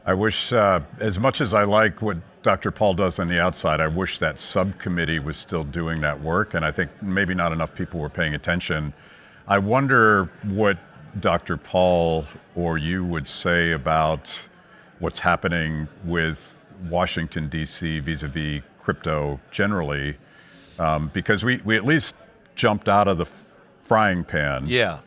I wish, as much as I like what Dr. Paul does on the outside, I wish that subcommittee was still doing that work, and I think maybe not enough people were paying attention. I wonder what Dr. Paul or you would say about what's happening with Washington, D.C. vis-a-vis crypto generally, because we at least jumped out of the frying pan. Yeah.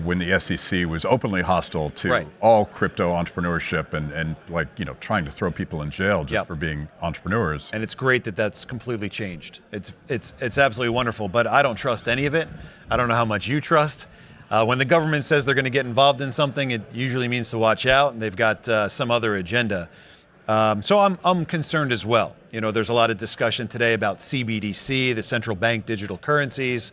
When the SEC was openly hostile to Right. all crypto entrepreneurship and like, trying to throw people in jail just Yep. for being entrepreneurs. And it's great that that's completely changed. It's absolutely wonderful, but I don't trust any of it. I don't know how much you trust. When the government says they're going to get involved in something, it usually means to watch out, and they've got some other agenda. So I'm concerned as well. There's a lot of discussion today about CBDC, the central bank digital currencies,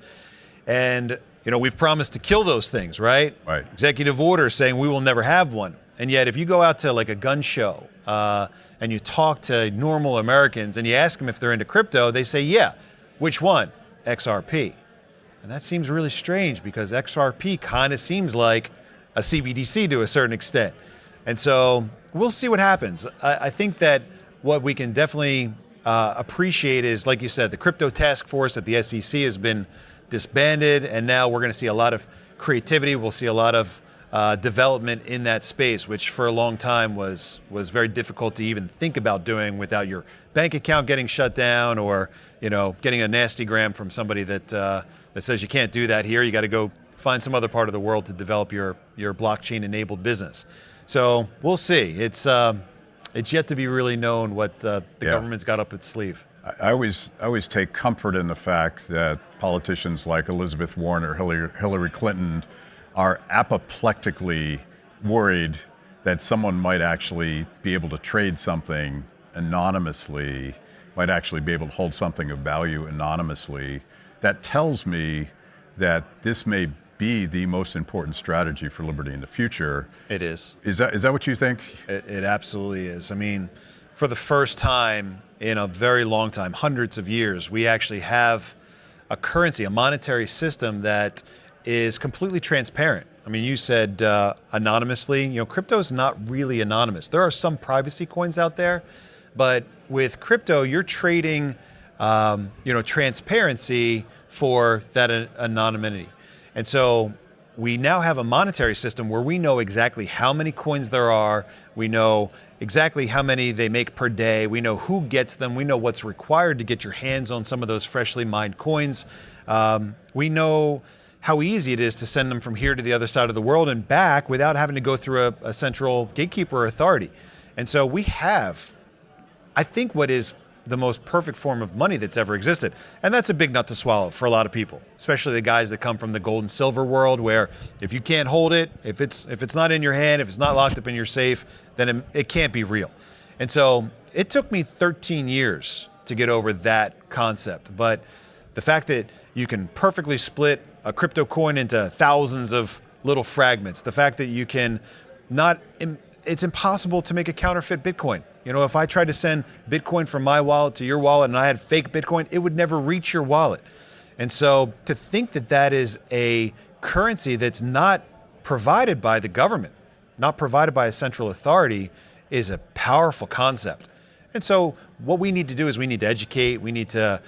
and we've promised to kill those things, right? Right. Executive order saying we will never have one. And yet if you go out to like a gun show and you talk to normal Americans and you ask them if they're into crypto, they say, yeah. Which one? XRP. And that seems really strange because XRP kind of seems like a CBDC to a certain extent. And so we'll see what happens. I think that what we can definitely appreciate is, like you said, the crypto task force at the SEC has been disbanded, and now we're going to see a lot of creativity. We'll see a lot of development in that space, which for a long time was very difficult to even think about doing without your bank account getting shut down, or getting a nasty gram from somebody that says you can't do that here. You got to go find some other part of the world to develop your blockchain-enabled business. So we'll see. It's yet to be really known what the government's got up its sleeve. I always take comfort in the fact that politicians like Elizabeth Warren or Hillary Clinton are apoplectically worried that someone might actually be able to trade something anonymously, might actually be able to hold something of value anonymously. That tells me that this may be the most important strategy for liberty in the future. It is. Is that what you think? It absolutely is. I mean, for the first time in a very long time, hundreds of years, we actually have a currency, a monetary system that is completely transparent. I mean, you said anonymously. Crypto is not really anonymous. There are some privacy coins out there, but with crypto, you're trading, transparency for that anonymity. And so we now have a monetary system where we know exactly how many coins there are. We know exactly how many they make per day. We know who gets them. We know what's required to get your hands on some of those freshly mined coins. We know how easy it is to send them from here to the other side of the world and back without having to go through a central gatekeeper or authority. And so we have, I think, what is the most perfect form of money that's ever existed. And that's a big nut to swallow for a lot of people, especially the guys that come from the gold and silver world, where if you can't hold it, if it's not in your hand, if it's not locked up in your safe, then it can't be real. And so it took me 13 years to get over that concept. But the fact that you can perfectly split a crypto coin into thousands of little fragments, the fact that you can it's impossible to make a counterfeit Bitcoin. If I tried to send Bitcoin from my wallet to your wallet and I had fake Bitcoin, it would never reach your wallet. And so to think that that is a currency that's not provided by the government, not provided by a central authority, is a powerful concept. And so what we need to do is we need to educate, we need to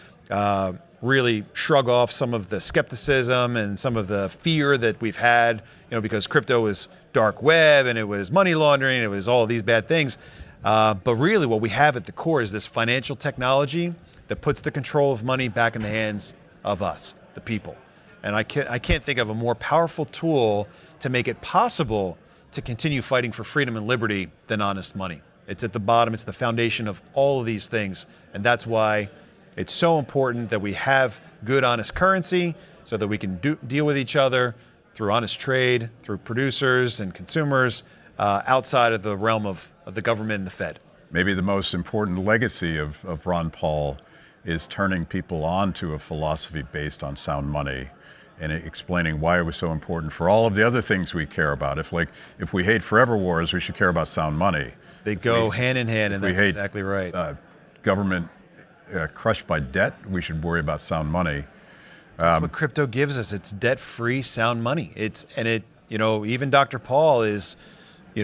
really shrug off some of the skepticism and some of the fear that we've had, because crypto was dark web and it was money laundering, it was all of these bad things. But really what we have at the core is this financial technology that puts the control of money back in the hands of us, the people. And I can't think of a more powerful tool to make it possible to continue fighting for freedom and liberty than honest money. It's at the bottom, it's the foundation of all of these things. And that's why it's so important that we have good, honest currency so that we can deal with each other through honest trade, through producers and consumers, outside of the realm of the government and the Fed. Maybe the most important legacy of Ron Paul is turning people on to a philosophy based on sound money and explaining why it was so important for all of the other things we care about. If we hate forever wars, we should care about sound money. They go hand in hand, and that's exactly right. Government crushed by debt, we should worry about sound money. That's what crypto gives us. It's debt-free, sound money. Even Dr. Paul is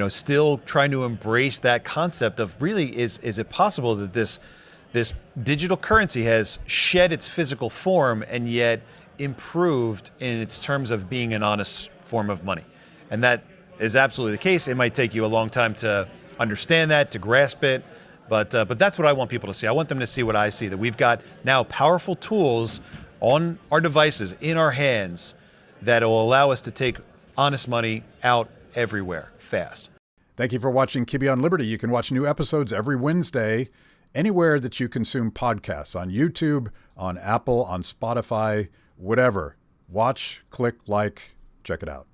still trying to embrace that concept of really is it possible that this digital currency has shed its physical form and yet improved in its terms of being an honest form of money. And that is absolutely the case. It might take you a long time to understand that, to grasp it, but that's what I want people to see. I want them to see what I see, that we've got now powerful tools on our devices, in our hands, that will allow us to take honest money out everywhere fast. Thank you for watching Kibbe on Liberty. You can watch new episodes every Wednesday anywhere that you consume podcasts, on YouTube, on Apple, on Spotify, whatever. Watch, click, like, check it out.